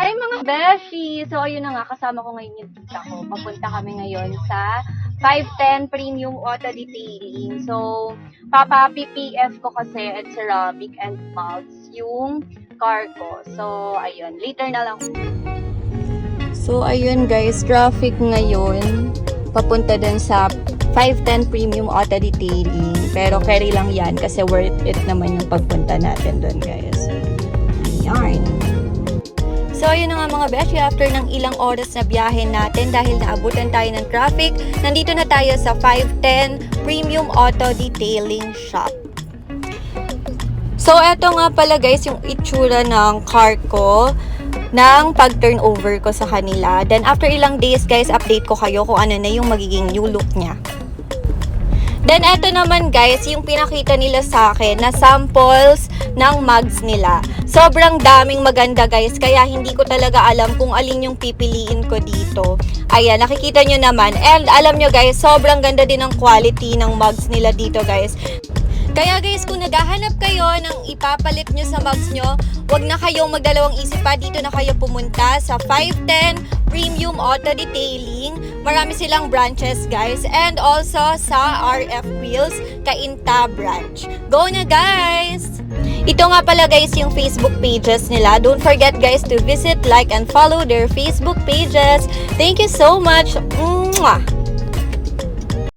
Hi mga beshi! So ayun na nga, kasama ko ngayon yung tita ko. Papunta kami ngayon sa 510 Premium Auto Detailing. So, papa-PPF ko kasi at ceramic and mulch yung car ko. So, ayun. Later na lang. So, ayun guys, traffic ngayon. Papunta din sa 510 Premium Auto Detailing. Pero carry lang yan kasi worth it naman yung pagpunta natin doon guys. Ayan. So, ayun na nga mga beshi, after ng ilang oras na biyahe natin dahil naabutan tayo ng traffic, nandito na tayo sa 510 Premium Auto Detailing Shop. So, eto nga pala guys, yung itsura ng car ko ng pag-turnover ko sa kanila. Then, after ilang days guys, update ko kayo kung ano na yung magiging new look niya. Then, eto naman guys, yung pinakita nila sa akin na samples ng mugs nila. Sobrang daming maganda guys, kaya hindi ko talaga alam kung alin yung pipiliin ko dito. Ayan, nakikita nyo naman. And alam nyo guys, sobrang ganda din ng quality ng mugs nila dito guys. Kaya guys, kung naghahanap kayo ng ipapalit nyo sa mugs nyo, wag na kayong magdalawang isip pa. Dito na kayo pumunta sa 510 Premium Auto Detailing. Marami silang branches guys. And also sa RF Wheels, Cainta branch. Go na guys! Ito nga pala guys yung Facebook pages nila. Don't forget guys to visit, like, and follow their Facebook pages. Thank you so much! Mwah!